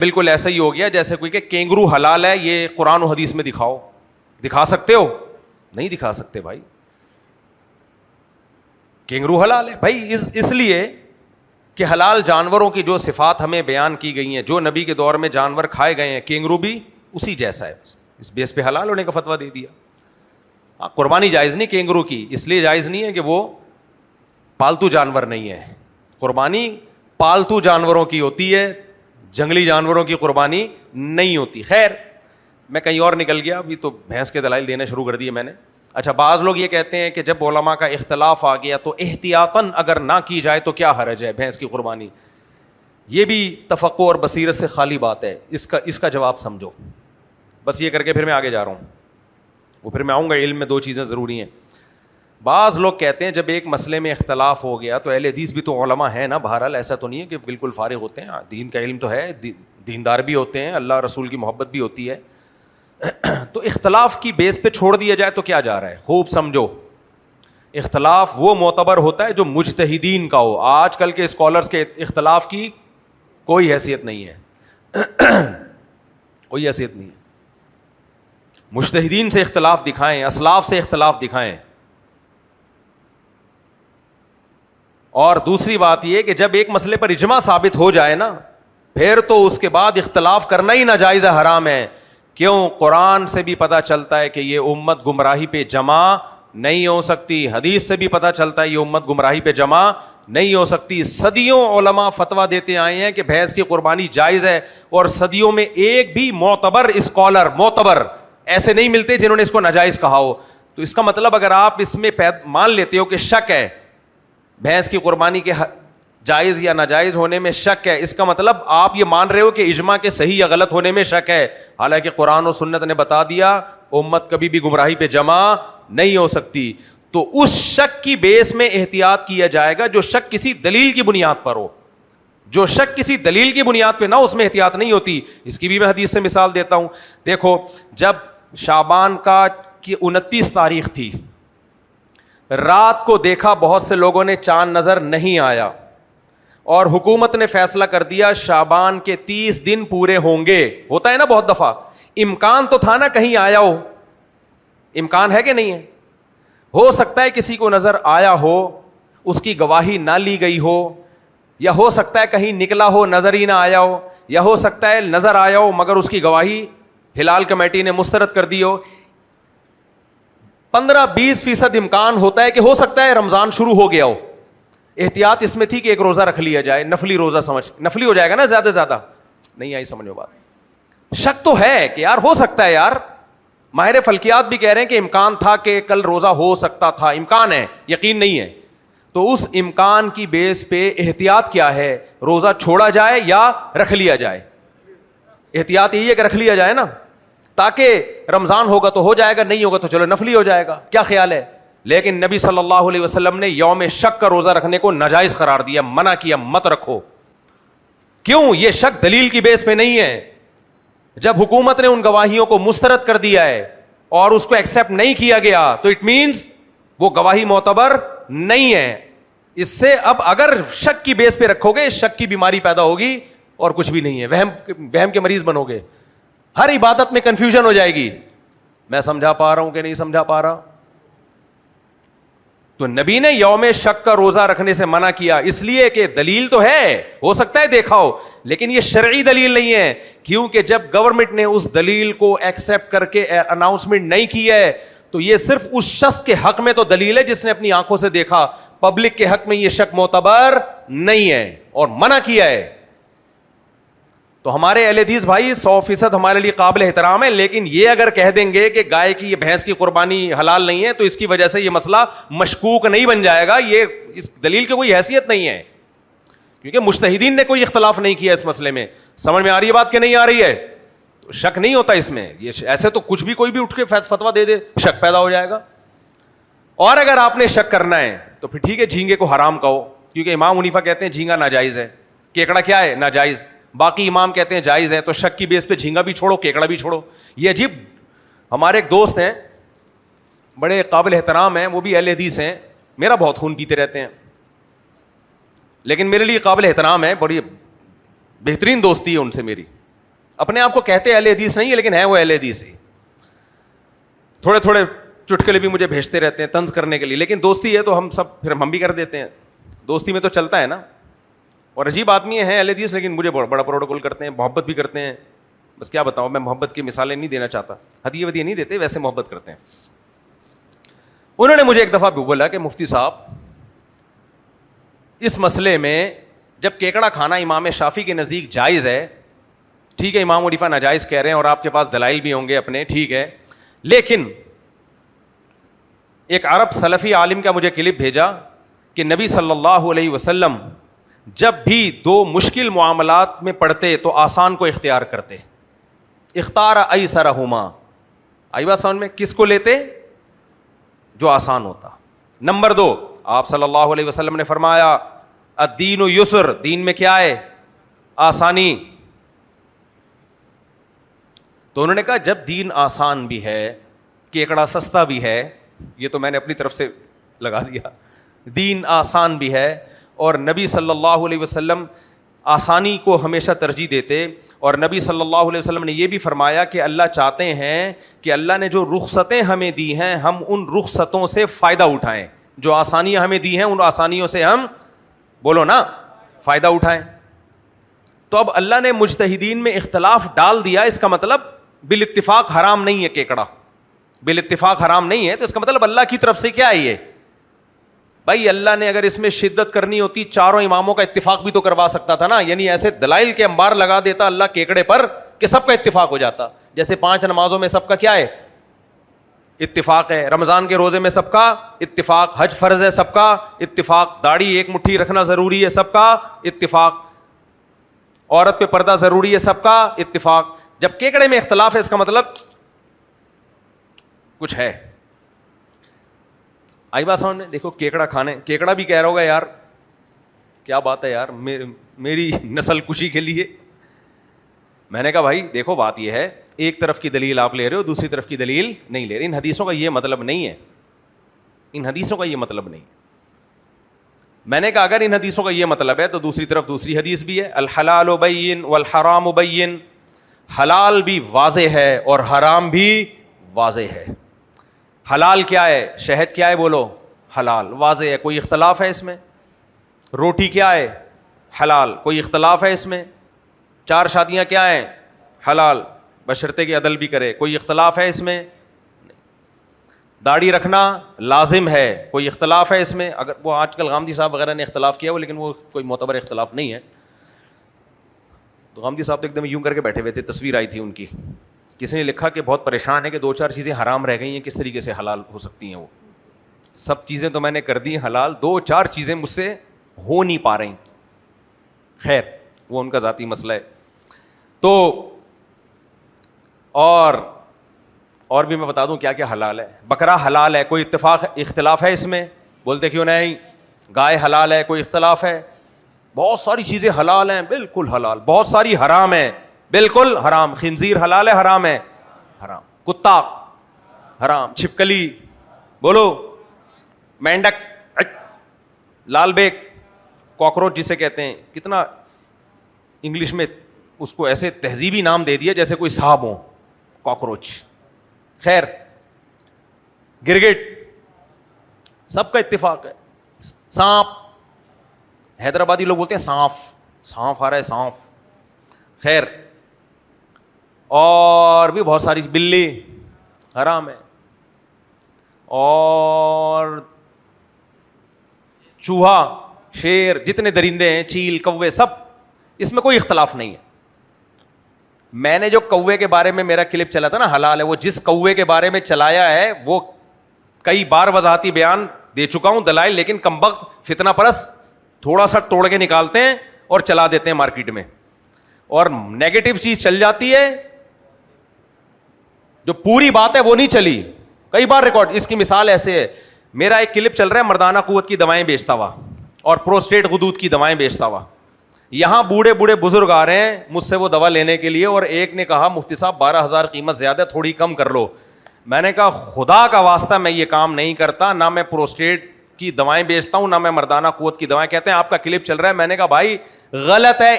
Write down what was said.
بالکل ایسا ہی ہو گیا جیسے کوئی کہ کینگرو حلال ہے, یہ قرآن و حدیث میں دکھاؤ. دکھا سکتے ہو؟ نہیں دکھا سکتے بھائی. کینگرو حلال ہے بھائی اس لیے کہ حلال جانوروں کی جو صفات ہمیں بیان کی گئی ہیں, جو نبی کے دور میں جانور کھائے گئے ہیں, کینگرو بھی اسی جیسا ہے, اس بیس پہ حلال ہونے کا فتویٰ دے دیا. قربانی جائز نہیں کینگرو کی, اس لیے جائز نہیں ہے کہ وہ پالتو جانور نہیں ہے. قربانی پالتو جانوروں کی ہوتی ہے, جنگلی جانوروں کی قربانی نہیں ہوتی. خیر میں کہیں اور نکل گیا, ابھی تو بھینس کے دلائل دینے شروع کر دیے میں نے. اچھا, بعض لوگ یہ کہتے ہیں کہ جب علماء کا اختلاف آ گیا تو احتیاطاً اگر نہ کی جائے تو کیا حرج ہے بھینس کی قربانی. یہ بھی تفقع اور بصیرت سے خالی بات ہے, اس کا جواب سمجھو. بس یہ کر کے پھر میں آگے جا رہا ہوں, وہ پھر میں آؤں گا. علم میں 2 چیزیں ضروری ہیں. بعض لوگ کہتے ہیں جب ایک مسئلے میں اختلاف ہو گیا تو اہل حدیث بھی تو علماء ہیں نا, بہرحال ایسا تو نہیں ہے کہ بالکل فارغ ہوتے ہیں, دین کا علم تو ہے, دیندار بھی ہوتے ہیں, اللہ رسول کی محبت بھی ہوتی ہے. تو اختلاف کی بیس پہ چھوڑ دیا جائے تو کیا جا رہا ہے؟ خوب سمجھو, اختلاف وہ معتبر ہوتا ہے جو مجتہدین کا ہو. آج کل کے اسکالرس کے اختلاف کی کوئی حیثیت نہیں ہے, کوئی حیثیت نہیں ہے. مجتہدین سے اختلاف دکھائیں, اسلاف سے اختلاف دکھائیں. اور دوسری بات یہ کہ جب ایک مسئلے پر اجماع ثابت ہو جائے نا, پھر تو اس کے بعد اختلاف کرنا ہی ناجائز ہے, حرام ہے. کیوں؟ قرآن سے بھی پتہ چلتا ہے کہ یہ امت گمراہی پہ جمع نہیں ہو سکتی, حدیث سے بھی پتہ چلتا ہے یہ امت گمراہی پہ جمع نہیں ہو سکتی. صدیوں علماء فتویٰ دیتے آئے ہیں کہ بھینس کی قربانی جائز ہے, اور صدیوں میں ایک بھی معتبر اسکالر معتبر ایسے نہیں ملتے جنہوں نے اس کو ناجائز کہا ہو. تو اس کا مطلب اگر آپ اس میں مان لیتے ہو کہ شک ہے, بھینس کی قربانی کے جائز یا ناجائز ہونے میں شک ہے, اس کا مطلب آپ یہ مان رہے ہو کہ اجماع کے صحیح یا غلط ہونے میں شک ہے, حالانکہ قرآن و سنت نے بتا دیا امت کبھی بھی گمراہی پہ جمع نہیں ہو سکتی. تو اس شک کی بیس میں احتیاط کیا جائے گا جو شک کسی دلیل کی بنیاد پر ہو. جو شک کسی دلیل کی بنیاد پہ نہ, اس میں احتیاط نہیں ہوتی. اس کی بھی میں حدیث سے مثال دیتا ہوں. دیکھو, جب شعبان کی 29 تاریخ تھی, رات کو دیکھا بہت سے لوگوں نے چاند نظر نہیں آیا, اور حکومت نے فیصلہ کر دیا شعبان کے 30 دن پورے ہوں گے. ہوتا ہے نا بہت دفعہ, امکان تو تھا نا کہیں آیا ہو, امکان ہے کہ نہیں ہے؟ ہو سکتا ہے کسی کو نظر آیا ہو, اس کی گواہی نہ لی گئی ہو, یا ہو سکتا ہے کہیں نکلا ہو نظر ہی نہ آیا ہو, یا ہو سکتا ہے نظر آیا ہو مگر اس کی گواہی ہلال کمیٹی نے مسترد کر دی ہو. 15-20% امکان ہوتا ہے کہ ہو سکتا ہے رمضان شروع ہو گیا ہو. احتیاط اس میں تھی کہ ایک روزہ رکھ لیا جائے, نفلی روزہ, سمجھ نفلی ہو جائے گا نا زیادہ سے زیادہ. نہیں آئی سمجھو بات؟ شک تو ہے کہ یار ہو سکتا ہے, یار ماہر فلکیات بھی کہہ رہے ہیں کہ امکان تھا کہ کل روزہ ہو سکتا تھا, امکان ہے, یقین نہیں ہے. تو اس امکان کی بیس پہ احتیاط کیا ہے؟ روزہ چھوڑا جائے یا رکھ لیا جائے. احتیاط یہی ہے کہ رکھ لیا جائے نا, تاکہ رمضان ہوگا تو ہو جائے گا, نہیں ہوگا تو چلو نفلی ہو جائے گا. کیا خیال ہے؟ لیکن نبی صلی اللہ علیہ وسلم نے یوم شک کا روزہ رکھنے کو ناجائز قرار دیا, منع کیا, مت رکھو. کیوں؟ یہ شک دلیل کی بیس پہ نہیں ہے. جب حکومت نے ان گواہیوں کو مسترد کر دیا ہے اور اس کو ایکسیپٹ نہیں کیا گیا تو اٹ مینس وہ گواہی معتبر نہیں ہے. اس سے اب اگر شک کی بیس پہ رکھو گے, شک کی بیماری پیدا ہوگی اور کچھ بھی نہیں ہے, وہم کے مریض بنو گے, ہر عبادت میں کنفیوژن ہو جائے گی. میں سمجھا پا رہا ہوں کہ نہیں سمجھا پا رہا؟ تو نبی نے یوم شک کا روزہ رکھنے سے منع کیا اس لیے کہ دلیل تو ہے, ہو سکتا ہے دیکھا ہو, لیکن یہ شرعی دلیل نہیں ہے. کیونکہ جب گورنمنٹ نے اس دلیل کو ایکسیپٹ کر کے اناؤنسمنٹ نہیں کی ہے تو یہ صرف اس شخص کے حق میں تو دلیل ہے جس نے اپنی آنکھوں سے دیکھا, پبلک کے حق میں یہ شک معتبر نہیں ہے اور منع کیا ہے. تو ہمارے اہل حدیث بھائی 100% ہمارے لیے قابل احترام ہے, لیکن یہ اگر کہہ دیں گے کہ گائے کی, یہ بھینس کی قربانی حلال نہیں ہے تو اس کی وجہ سے یہ مسئلہ مشکوک نہیں بن جائے گا. یہ اس دلیل کی کوئی حیثیت نہیں ہے, کیونکہ مجتہدین نے کوئی اختلاف نہیں کیا اس مسئلے میں. سمجھ میں آ رہی ہے بات کہ نہیں آ رہی ہے؟ تو شک نہیں ہوتا اس میں. یہ ایسے تو کچھ بھی کوئی بھی اٹھ کے فتویٰ دے دے, شک پیدا ہو جائے گا. اور اگر آپ نے شک کرنا ہے تو پھر ٹھیک ہے, جھینگے کو حرام کہو, کیونکہ امام حنیفہ کہتے ہیں جھینگا ناجائز ہے, کیکڑا کیا ہے؟ ناجائز. باقی امام کہتے ہیں جائز ہے. تو شک کی بیس پہ جھینگا بھی چھوڑو, کیکڑا بھی چھوڑو. یہ عجیب. ہمارے ایک دوست ہیں, بڑے قابل احترام ہیں, وہ بھی اہل حدیث ہیں, میرا بہت خون پیتے رہتے ہیں, لیکن میرے لیے قابل احترام ہے, بڑی بہترین دوستی ہے ان سے میری. اپنے آپ کو کہتے اہل حدیث نہیں ہے لیکن ہے وہ اہل حدیث ہی. تھوڑے تھوڑے چٹکلے بھی مجھے بھیجتے رہتے ہیں طنز کرنے کے لیے, لیکن دوستی ہے تو ہم بھی کر دیتے ہیں, دوستی میں تو چلتا ہے نا. اور عجیب آدمی ہیں اہل حدیث لیکن مجھے بڑا پروٹوکول کرتے ہیں, محبت بھی کرتے ہیں. بس کیا بتاؤں, میں محبت کی مثالیں نہیں دینا چاہتا, ہدیے ودیے نہیں دیتے, ویسے محبت کرتے ہیں. انہوں نے مجھے ایک دفعہ بھی بولا کہ مفتی صاحب اس مسئلے میں جب کیکڑا کھانا امام شافعی کے نزدیک جائز ہے, ٹھیک ہے امام حنیفہ ناجائز کہہ رہے ہیں اور آپ کے پاس دلائل بھی ہوں گے اپنے, ٹھیک ہے, لیکن ایک عرب سلفی عالم کا مجھے کلپ بھیجا کہ نبی صلی اللہ علیہ وسلم جب بھی دو مشکل معاملات میں پڑتے تو آسان کو اختیار کرتے, اختار ایسرہما. آئی بات سمجھ میں, کس کو لیتے؟ جو آسان ہوتا. نمبر 2, آپ صلی اللہ علیہ وسلم نے فرمایا الدین یسر, دین میں کیا ہے؟ آسانی. تو انہوں نے کہا جب دین آسان بھی ہے, کیکڑا سستا بھی ہے, یہ تو میں نے اپنی طرف سے لگا دیا, دین آسان بھی ہے, اور نبی صلی اللہ علیہ وسلم آسانی کو ہمیشہ ترجیح دیتے, اور نبی صلی اللہ علیہ وسلم نے یہ بھی فرمایا کہ اللہ چاہتے ہیں کہ اللہ نے جو رخصتیں ہمیں دی ہیں ہم ان رخصتوں سے فائدہ اٹھائیں, جو آسانیاں ہمیں دی ہیں ان آسانیوں سے ہم, بولو نا, فائدہ اٹھائیں. تو اب اللہ نے مجتہدین میں اختلاف ڈال دیا, اس کا مطلب بالاتفاق حرام نہیں ہے کیکڑا, بالاتفاق حرام نہیں ہے, تو اس کا مطلب اللہ کی طرف سے کیا ہے یہ؟ بھائی اللہ نے اگر اس میں شدت کرنی ہوتی چاروں اماموں کا اتفاق بھی تو کروا سکتا تھا نا, یعنی ایسے دلائل کے انبار لگا دیتا اللہ کیکڑے پر کہ سب کا اتفاق ہو جاتا. جیسے 5 نمازوں میں سب کا کیا ہے؟ اتفاق ہے, رمضان کے روزے میں سب کا اتفاق, حج فرض ہے سب کا اتفاق, داڑھی ایک مٹھی رکھنا ضروری ہے سب کا اتفاق, عورت پہ پردہ ضروری ہے سب کا اتفاق. جب کیکڑے میں اختلاف ہے اس کا مطلب کچھ ہے. آئی بات سمجھ میں؟ دیکھو کیکڑا کھانے, کیکڑا بھی کہہ رہا ہوگا یار کیا بات ہے یار میری نسل کشی کے لیے. میں نے کہا بھائی دیکھو بات یہ ہے, ایک طرف کی دلیل آپ لے رہے ہو, دوسری طرف کی دلیل نہیں لے رہے. ان حدیثوں کا یہ مطلب نہیں ہے, ان حدیثوں کا یہ مطلب نہیں. میں نے کہا اگر ان حدیثوں کا یہ مطلب ہے تو دوسری طرف دوسری حدیث بھی ہے, الحلال بین والحرام بین, حلال بھی واضح ہے اور حرام بھی واضح ہے. حلال کیا ہے؟ شہد کیا ہے؟ بولو, حلال واضح ہے, کوئی اختلاف ہے اس میں. روٹی کیا ہے؟ حلال, کوئی اختلاف ہے اس میں. 4 شادیاں کیا ہیں؟ حلال, بشرطے کہ عدل بھی کرے, کوئی اختلاف ہے اس میں. داڑھی رکھنا لازم ہے, کوئی اختلاف ہے اس میں. اگر وہ آج کل غامدی صاحب وغیرہ نے اختلاف کیا وہ, لیکن وہ کوئی معتبر اختلاف نہیں ہے. تو غامدی صاحب تو ایک دم یوں کر کے بیٹھے ہوئے تھے, تصویر آئی تھی ان کی, کسی نے لکھا کہ بہت پریشان ہے کہ 2-4 چیزیں حرام رہ گئی ہیں, کس طریقے سے حلال ہو سکتی ہیں. وہ سب چیزیں تو میں نے کر دی حلال, 2-4 چیزیں مجھ سے ہو نہیں پا رہی. خیر وہ ان کا ذاتی مسئلہ ہے. تو اور بھی میں بتا دوں کیا کیا حلال ہے. بکرا حلال ہے, کوئی اختلاف ہے اس میں؟ بولتے کیوں نہیں. گائے حلال ہے, کوئی اختلاف ہے؟ بہت ساری چیزیں حلال ہیں, بالکل حلال. بہت ساری حرام ہیں, بالکل حرام. خنزیر حلال ہے, حرام ہے, حرام. کتا حرام. چھپکلی بولو, مینڈک, لال بیک, کاکروچ جسے کہتے ہیں, کتنا انگلش میں اس کو ایسے تہذیبی نام دے دیا جیسے کوئی صاحب ہو, کاکروچ. خیر گرگٹ سب کا اتفاق ہے. سانپ, حیدرآبادی لوگ بولتے ہیں سانف, سانف آ رہا ہے سانف. خیر اور بھی بہت ساری, بلی حرام ہے, اور چوہا, شیر, جتنے درندے ہیں, چیل, کوے, سب اس میں کوئی اختلاف نہیں ہے. میں نے جو کوے کے بارے میں میرا کلپ چلا تھا نا حلال ہے, وہ جس کوے کے بارے میں چلایا ہے وہ کئی بار وضاحتی بیان دے چکا ہوں, دلائل, لیکن کمبخت فتنہ پرست تھوڑا سا توڑ کے نکالتے ہیں اور چلا دیتے ہیں مارکیٹ میں, اور نیگیٹو چیز چل جاتی ہے, جو پوری بات ہے وہ نہیں چلی. کئی بار ریکارڈ, اس کی مثال ایسے ہے, میرا ایک کلپ چل رہا ہے مردانہ قوت کی دوائیں بیچتا ہوا اور پروسٹیٹ غدود کی دوائیں بیچتا ہوا. یہاں بوڑھے بوڑھے بزرگ آ رہے ہیں مجھ سے وہ دوا لینے کے لیے, اور ایک نے کہا مفتی صاحب 12,000 قیمت زیادہ, تھوڑی کم کر لو. میں نے کہا خدا کا واسطہ میں یہ کام نہیں کرتا, نہ میں پروسٹیٹ کی دوائیں بیچتا ہوں, نہ میں مردانہ قوت کی دوائیں. کہتے ہیں آپ کا کلپ چل رہا ہے. میں نے کہا بھائی غلط ہے,